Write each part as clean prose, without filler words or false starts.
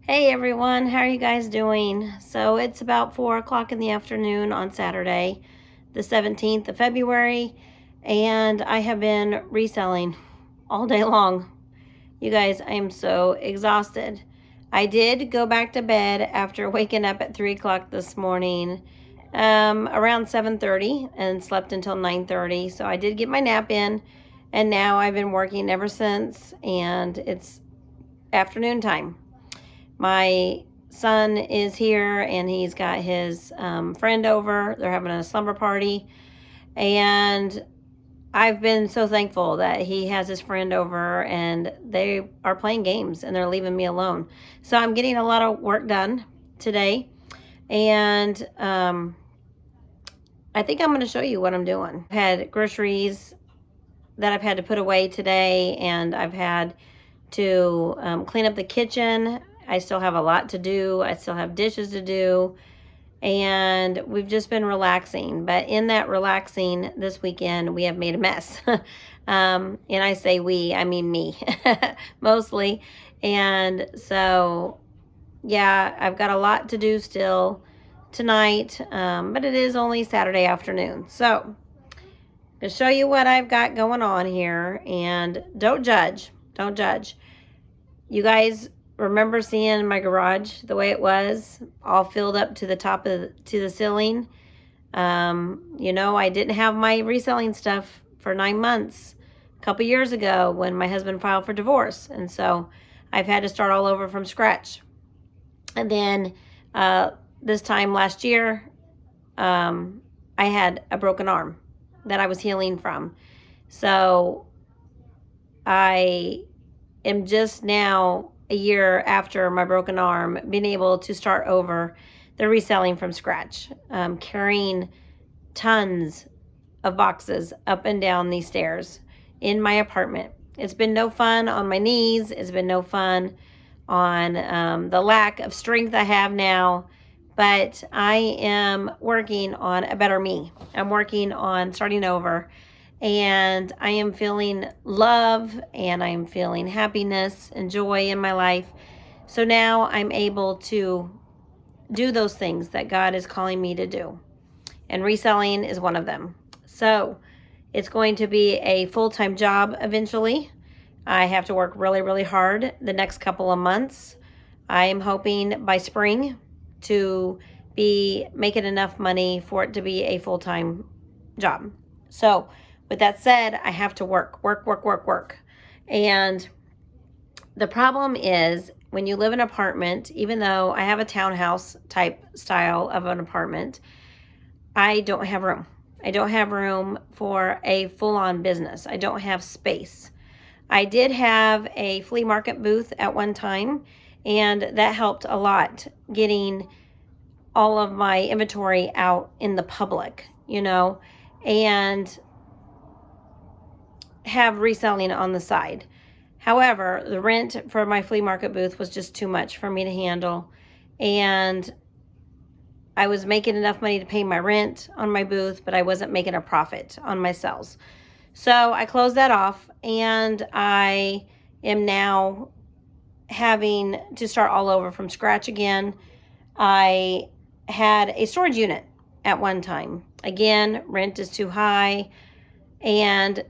Hey everyone, how are you guys doing? So it's about 4 o'clock in the afternoon on Saturday, the 17th of February, and I have been reselling all day long. You guys, I am so exhausted. I did go back to bed after waking up at 3 o'clock this morning, around 7:30, and slept until 9:30. So I did get my nap in, and now I've been working ever since, and it's afternoon time. My son is here and he's got his friend over. They're having a slumber party. And I've been so thankful that he has his friend over and they are playing games and they're leaving me alone. So I'm getting a lot of work done today. And I think I'm going to show you what I'm doing. I've had groceries that I've had to put away today, and I've had to clean up the kitchen. I still have a lot to do. I still have dishes to do. And we've just been relaxing. But in that relaxing this weekend, we have made a mess. And I say we, I mean me, mostly. And so, yeah, I've got a lot to do still tonight. But it is only Saturday afternoon. So, to show you what I've got going on here. And don't judge. Don't judge. You guys remember seeing my garage the way it was, all filled up to the top of to the ceiling? I didn't have my reselling stuff for 9 months a couple years ago when my husband filed for divorce, and so I've had to start all over from scratch. And then this time last year, I had a broken arm that I was healing from, so I am just now, a year after my broken arm, being able to start over the reselling from scratch, carrying tons of boxes up and down these stairs in my apartment. It's been no fun on my knees. It's been no fun on the lack of strength I have now, but I am working on a better me. I'm working on starting over. And I am feeling love and I'm feeling happiness and joy in my life. So now I'm able to do those things that God is calling me to do. And reselling is one of them. So it's going to be a full-time job eventually. I have to work really, really hard the next couple of months. I am hoping by spring to be making enough money for it to be a full-time job. So with that said, I have to work. And the problem is when you live in an apartment, even though I have a townhouse type style of an apartment, I don't have room. I don't have room for a full-on business. I don't have space. I did have a flea market booth at one time, and that helped a lot getting all of my inventory out in the public, and have reselling on the side. However, the rent for my flea market booth was just too much for me to handle, and I was making enough money to pay my rent on my booth, but I wasn't making a profit on my sales. So I closed that off, and I am now having to start all over from scratch again. I had a storage unit at one time. Again, rent is too high, and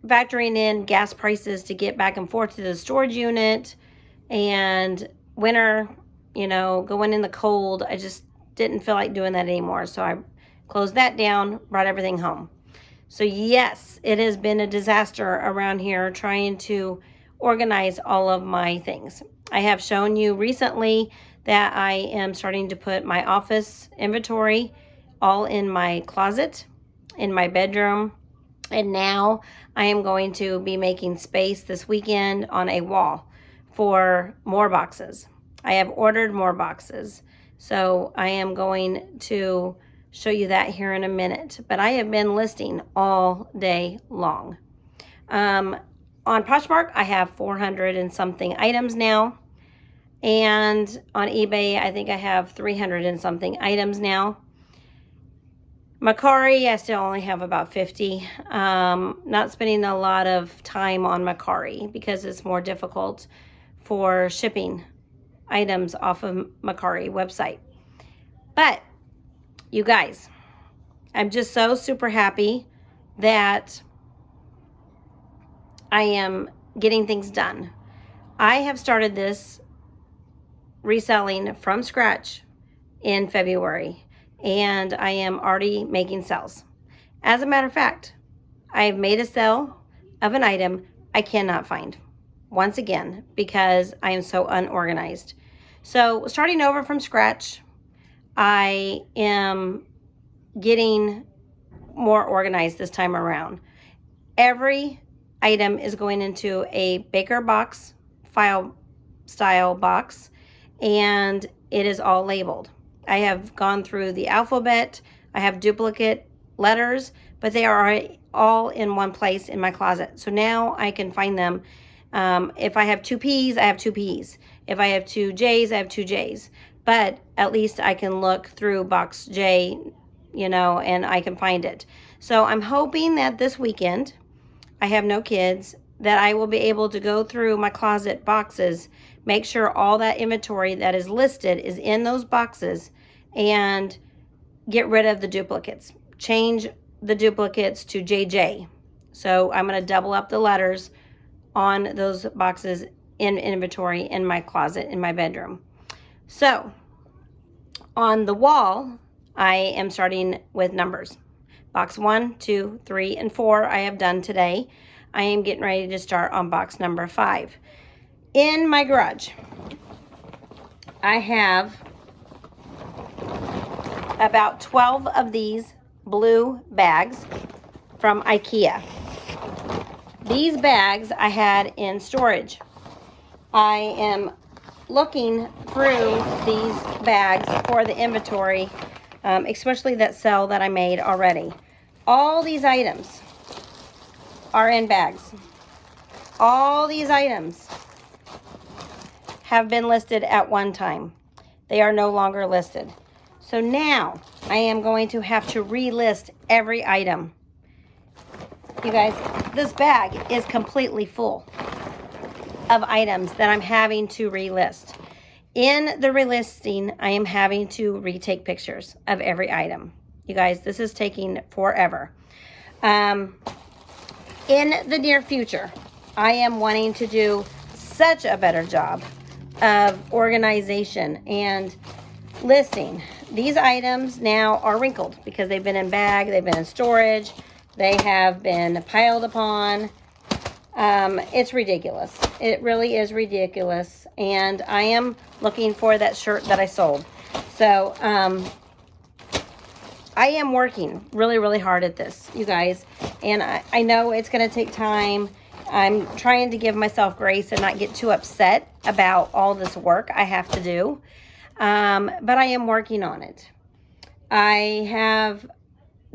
factoring in gas prices to get back and forth to the storage unit, and winter, going in the cold, I just didn't feel like doing that anymore. So I closed that down, brought everything home. So yes, it has been a disaster around here trying to organize all of my things. I have shown you recently that I am starting to put my office inventory all in my closet, in my bedroom. And now I am going to be making space this weekend on a wall for more boxes. I have ordered more boxes. So I am going to show you that here in a minute. But I have been listing all day long. On Poshmark, I have 400 and something items now. And on eBay, I think I have 300 and something items now. Mercari, I still only have about 50. Not spending a lot of time on Mercari because it's more difficult for shipping items off of Mercari website. But you guys, I'm just so super happy that I am getting things done. I have started this reselling from scratch in February, and I am already making sales. As a matter of fact, I have made a sale of an item I cannot find, once again, because I am so unorganized. So starting over from scratch, I am getting more organized this time around. Every item is going into a baker box, file style box, and it is all labeled. I have gone through the alphabet. I have duplicate letters, but they are all in one place in my closet. So now I can find them. If I have two P's, I have two P's. If I have two J's, I have two J's. But at least I can look through box J, and I can find it. So I'm hoping that this weekend, I have no kids, that I will be able to go through my closet boxes, make sure all that inventory that is listed is in those boxes, and get rid of the duplicates. Change the duplicates to JJ. So I'm going to double up the letters on those boxes in inventory in my closet in my bedroom. So on the wall, I am starting with numbers. Box 1, 2, 3, and 4 I have done today. I am getting ready to start on box number 5. In my garage, I have about 12 of these blue bags from IKEA. These bags I had in storage. I am looking through these bags for the inventory, especially that sale that I made already. All these items are in bags. All these items have been listed at one time. They are no longer listed. So now I am going to have to relist every item. You guys, this bag is completely full of items that I'm having to relist. In the relisting, I am having to retake pictures of every item. You guys, this is taking forever. In the near future, I am wanting to do such a better job of organization and listing. These items now are wrinkled because they've been in bag, they've been in storage, they have been piled upon. It's ridiculous. It really is ridiculous. And I am looking for that shirt that I sold. So I am working really, really hard at this, you guys. And I know it's going to take time. I'm trying to give myself grace and not get too upset about all this work I have to do. But I am working on it. I have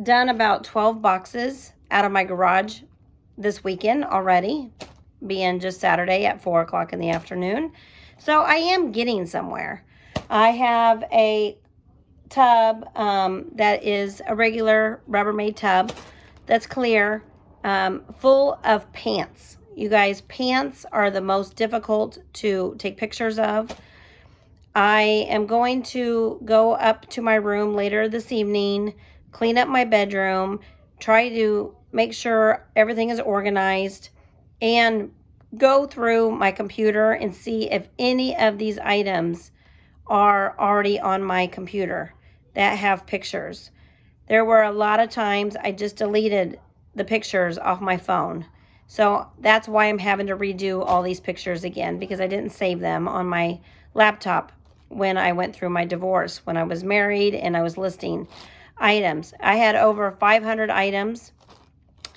done about 12 boxes out of my garage this weekend already, being just Saturday at 4 o'clock in the afternoon. So I am getting somewhere. I have a tub that is a regular Rubbermaid tub that's clear, full of pants. You guys, pants are the most difficult to take pictures of. I am going to go up to my room later this evening, clean up my bedroom, try to make sure everything is organized, and go through my computer and see if any of these items are already on my computer that have pictures. There were a lot of times I just deleted the pictures off my phone. So that's why I'm having to redo all these pictures again, because I didn't save them on my laptop when I went through my divorce, when I was married and I was listing items. I had over 500 items,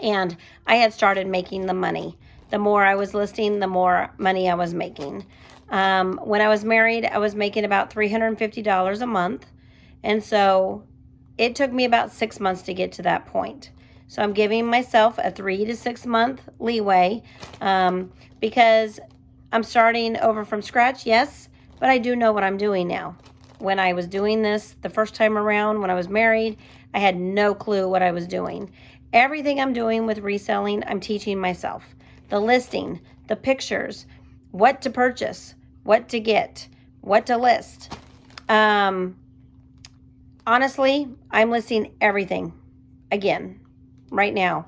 and I had started making the money. The more I was listing, the more money I was making. When I was married, I was making about $350 a month. And so it took me about 6 months to get to that point. So I'm giving myself a 3 to 6 month leeway because I'm starting over from scratch, yes, but I do know what I'm doing now. When I was doing this the first time around, when I was married, I had no clue what I was doing. Everything I'm doing with reselling, I'm teaching myself. The listing, the pictures, what to purchase, what to get, what to list. Honestly, I'm listing everything again right now.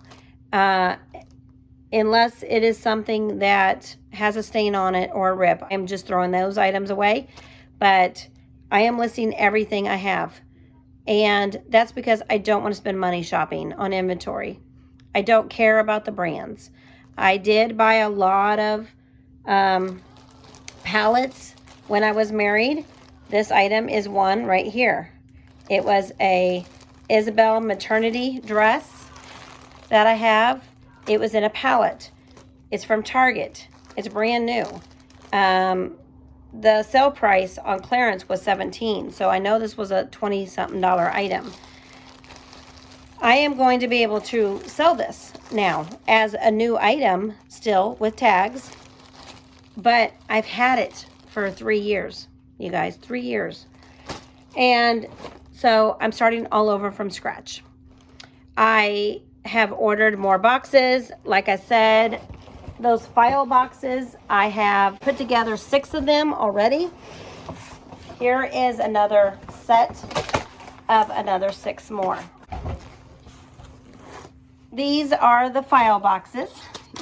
Unless it is something that has a stain on it or a rip, I'm just throwing those items away. But I am listing everything I have. And that's because I don't want to spend money shopping on inventory. I don't care about the brands. I did buy a lot of palettes when I was married. This item is one right here. It was a Isabel maternity dress that I have. It was in a palette. It's from Target. It's brand new. The sale price on clearance was $17, so I know this was a $20-something item. I am going to be able to sell this now as a new item still with tags, but I've had it for 3 years, you guys, 3 years. And so I'm starting all over from scratch. I have ordered more boxes. Like I said, those file boxes, I have put together 6 of them already. Here is another set of another 6 more. These are the file boxes,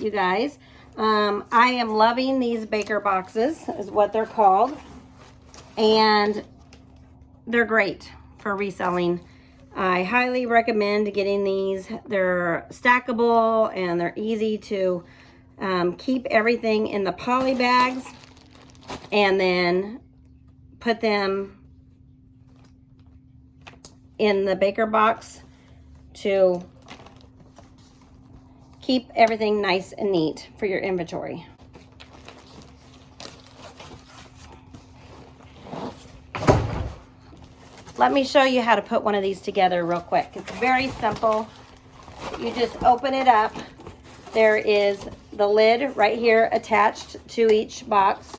you guys. I am loving these baker boxes, is what they're called. And they're great for reselling. I highly recommend getting these. They're stackable and they're easy to keep everything in the poly bags and then put them in the baker box to keep everything nice and neat for your inventory. Let me show you how to put one of these together real quick. It's very simple. You just open it up. There is the lid right here attached to each box.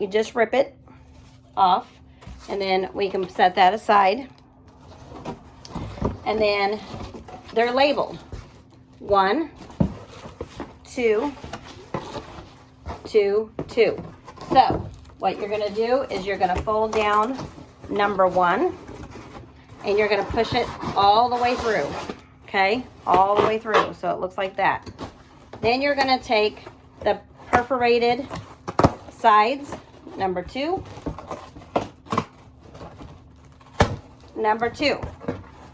You just rip it off, and then we can set that aside. And then they're labeled 1, 2, 2, 2. So what you're going to do is you're going to fold down number 1, and you're going to push it all the way through. Okay, all the way through, so it looks like that. Then you're going to take the perforated sides, number 2, number 2,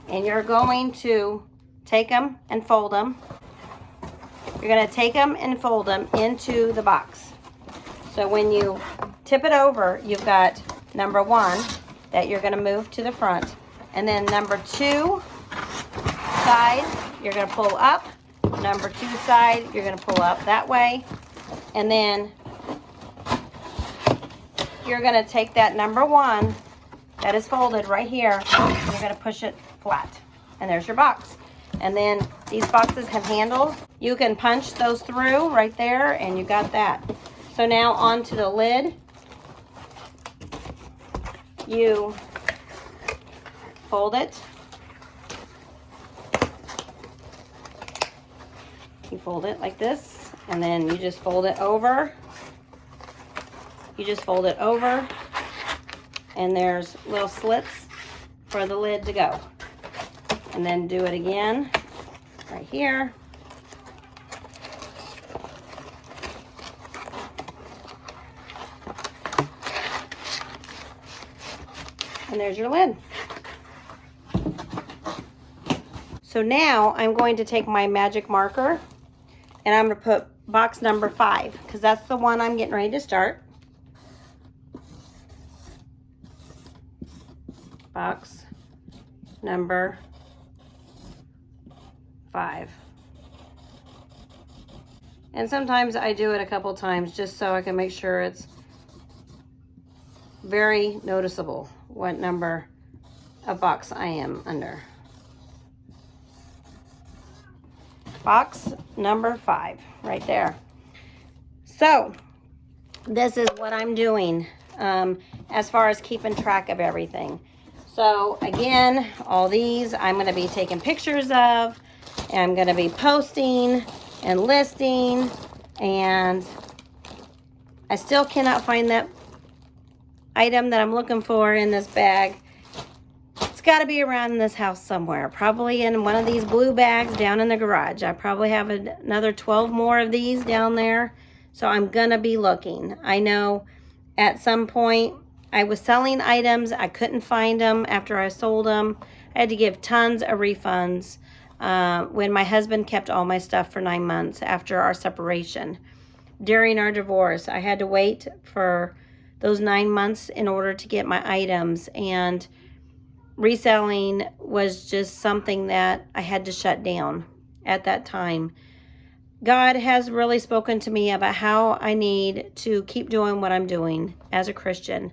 and you're going to take them and fold them. You're going to take them and fold them into the box. So when you tip it over, you've got number 1 that you're going to move to the front, and then number 2 side you're going to pull up, number 2 side you're going to pull up that way, and then you're going to take that number 1 that is folded right here, and you're going to push it flat, and there's your box. And then these boxes have handles. You can punch those through right there, and you got that. So now onto the lid. You fold it. You fold it like this, and then you just fold it over. You just fold it over, and there's little slits for the lid to go. And then do it again right here. And there's your lid. So now I'm going to take my magic marker and I'm going to put box number 5 because that's the one I'm getting ready to start. Box number 5. And sometimes I do it a couple times just so I can make sure it's very noticeable what number of box I am under. Box number 5 right there. So this is what I'm doing as far as keeping track of everything. So again, all these I'm going to be taking pictures of, and I'm going to be posting and listing and I still cannot find that item that I'm looking for in this bag. It's got to be around in this house somewhere, probably in one of these blue bags down in the garage. I probably have another 12 more of these down there, so I'm gonna be looking. I know at some point I was selling items, I couldn't find them after I sold them. I had to give tons of refunds when my husband kept all my stuff for 9 months after our separation. During our divorce, I had to wait for those 9 months in order to get my items, and reselling was just something that I had to shut down at that time. God has really spoken to me about how I need to keep doing what I'm doing as a Christian.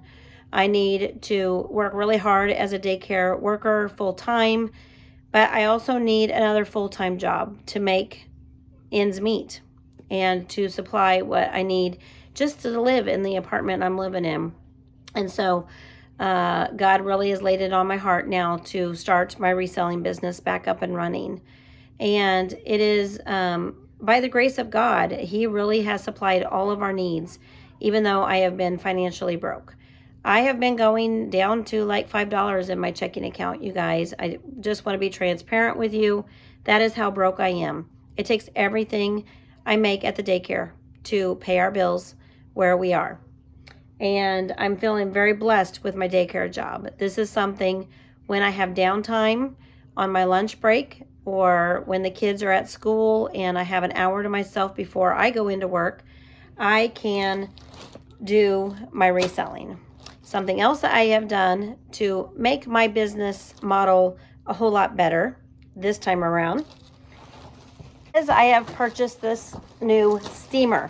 I need to work really hard as a daycare worker full-time, but I also need another full-time job to make ends meet and to supply what I need just to live in the apartment I'm living in. And so God really has laid it on my heart now to start my reselling business back up and running. And it is by the grace of God, He really has supplied all of our needs, even though I have been financially broke. I have been going down to like $5 in my checking account, you guys. I just want to be transparent with you. That is how broke I am. It takes everything I make at the daycare to pay our bills where we are. And I'm feeling very blessed with my daycare job. This is something when I have downtime on my lunch break, or when the kids are at school and I have an hour to myself before I go into work, I can do my reselling. Something else that I have done to make my business model a whole lot better this time around is I have purchased this new steamer.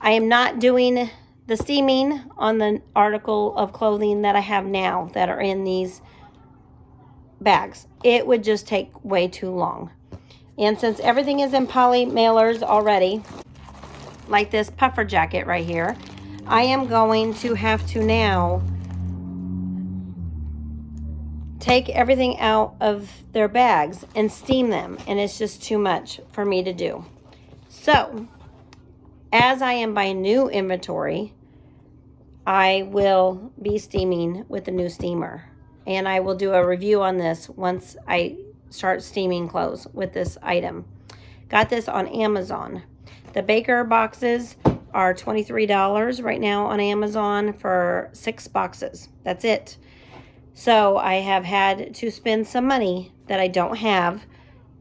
I am not doing the steaming on the article of clothing that I have now that are in these bags. It would just take way too long. And since everything is in poly mailers already, like this puffer jacket right here, I am going to have to now take everything out of their bags and steam them, and it's just too much for me to do. So as I am buying new inventory, I will be steaming with the new steamer, and I will do a review on this once I start steaming clothes with this item. Got this on Amazon. The Baker boxes are $23 right now on Amazon for 6 boxes. That's it. So I have had to spend some money that I don't have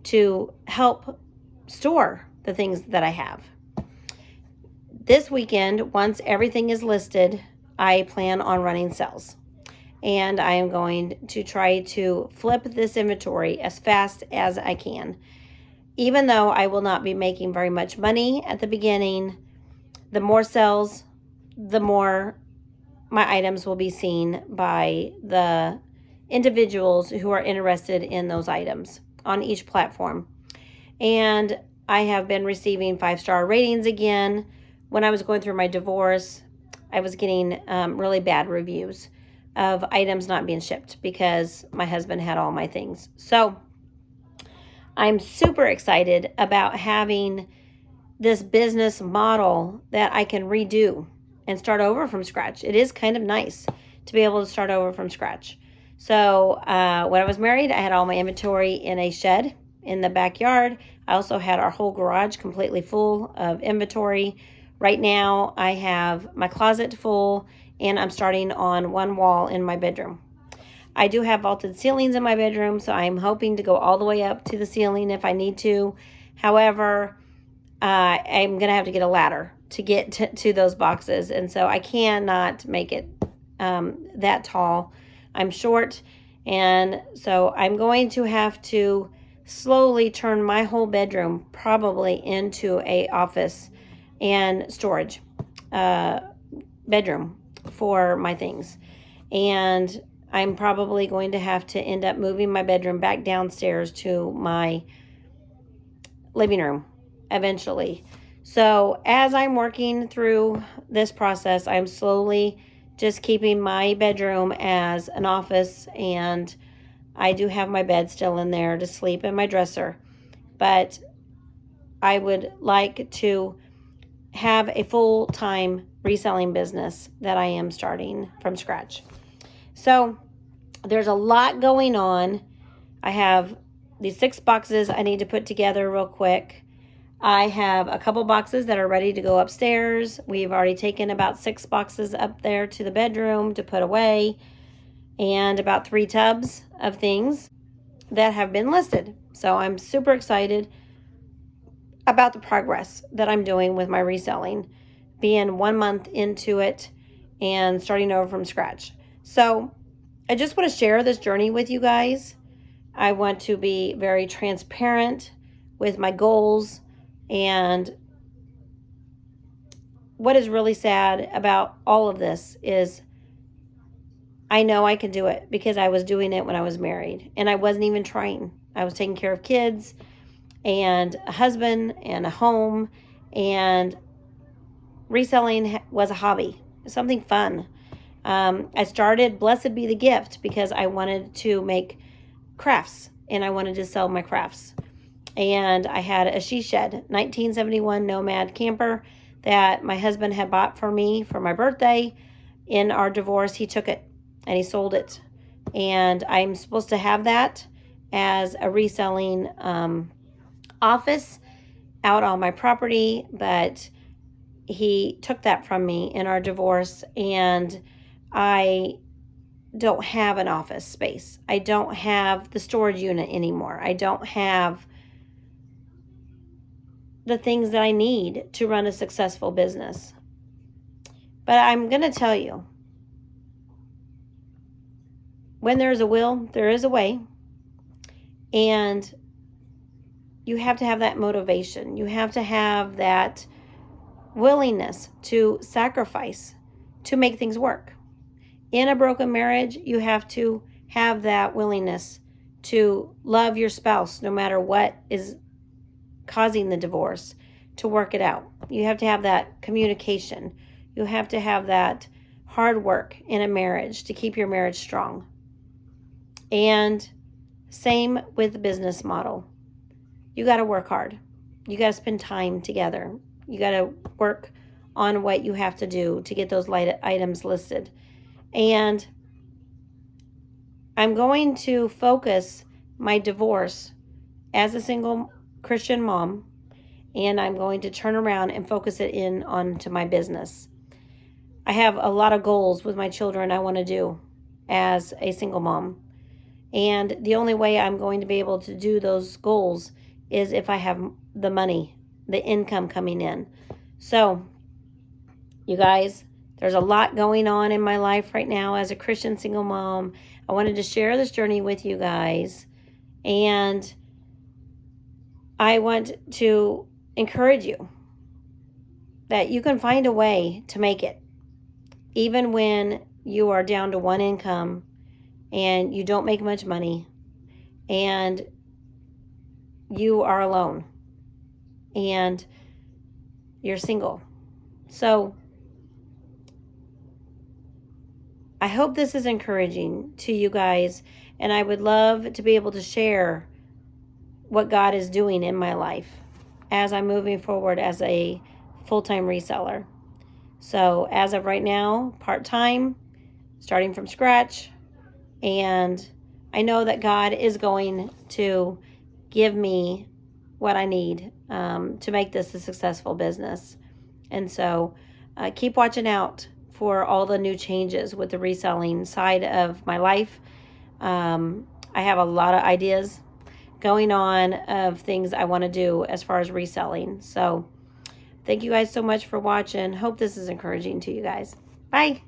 to help store the things that I have. This weekend, once everything is listed, I plan on running sales. And I am going to try to flip this inventory as fast as I can. Even though I will not be making very much money at the beginning, the more sales, the more my items will be seen by the individuals who are interested in those items on each platform. And I have been receiving 5-star ratings again. When I was going through my divorce, I was getting really bad reviews of items not being shipped because my husband had all my things. So I'm super excited about having this business model that I can redo and start over from scratch. It is kind of nice to be able to start over from scratch. So when I was married, I had all my inventory in a shed in the backyard. I also had our whole garage completely full of inventory. Right now, I have my closet full, and I'm starting on one wall in my bedroom. I do have vaulted ceilings in my bedroom, so I'm hoping to go all the way up to the ceiling if I need to. However, I'm going to have to get a ladder to get to those boxes, and so I cannot make it that tall. I'm short, and so I'm going to have to slowly turn my whole bedroom probably into a office and storage bedroom for my things. And I'm probably going to have to end up moving my bedroom back downstairs to my living room eventually. So as I'm working through this process, I'm slowly just keeping my bedroom as an office, and I do have my bed still in there to sleep and my dresser. But I would like to have a full-time reselling business that I am starting from scratch. So there's a lot going on. I have these 6 boxes I need to put together real quick. I have a couple boxes that are ready to go upstairs. We've already taken about 6 boxes up there to the bedroom to put away, and about 3 tubs of things that have been listed. So I'm super excited about the progress that I'm doing with my reselling, being 1 month into it and starting over from scratch. So I just want to share this journey with you guys. I want to be very transparent with my goals. And what is really sad about all of this is I know I can do it because I was doing it when I was married, and I wasn't even trying. I was taking care of kids and a husband and a home, and reselling was a hobby, something fun. I started Blessed Be the Gift because I wanted to make crafts and I wanted to sell my crafts. And I had a she shed, 1971 Nomad camper that my husband had bought for me for my birthday. In our divorce, he took it and he sold it. And I'm supposed to have that as a reselling office out on my property, but he took that from me in our divorce, and I don't have an office space. I don't have the storage unit anymore. I don't have the things that I need to run a successful business. But I'm going to tell you, when there's a will, there is a way. And you have to have that motivation. You have to have that willingness to sacrifice to make things work. In a broken marriage, you have to have that willingness to love your spouse no matter what is causing the divorce, to work it out. You have to have that communication. You have to have that hard work in a marriage to keep your marriage strong. And same with the business model. You got to work hard. You got to spend time together. You got to work on what you have to do to get those items listed. And I'm going to focus my divorce as a single Christian mom, and I'm going to turn around and focus it in onto my business. I have a lot of goals with my children I want to do as a single mom. And the only way I'm going to be able to do those goals is if I have the money, the income coming in. So, you guys, there's a lot going on in my life right now as a Christian single mom. I wanted to share this journey with you guys. And I want to encourage you that you can find a way to make it. Even when you are down to one income and you don't make much money and you are alone and you're single. So I hope this is encouraging to you guys, and I would love to be able to share what God is doing in my life as I'm moving forward as a full-time reseller. So as of right now, part-time, starting from scratch, and I know that God is going to give me what I need to make this a successful business. And so keep watching out for all the new changes with the reselling side of my life. I have a lot of ideas going on of things I want to do as far as reselling. So thank you guys so much for watching. Hope this is encouraging to you guys. Bye.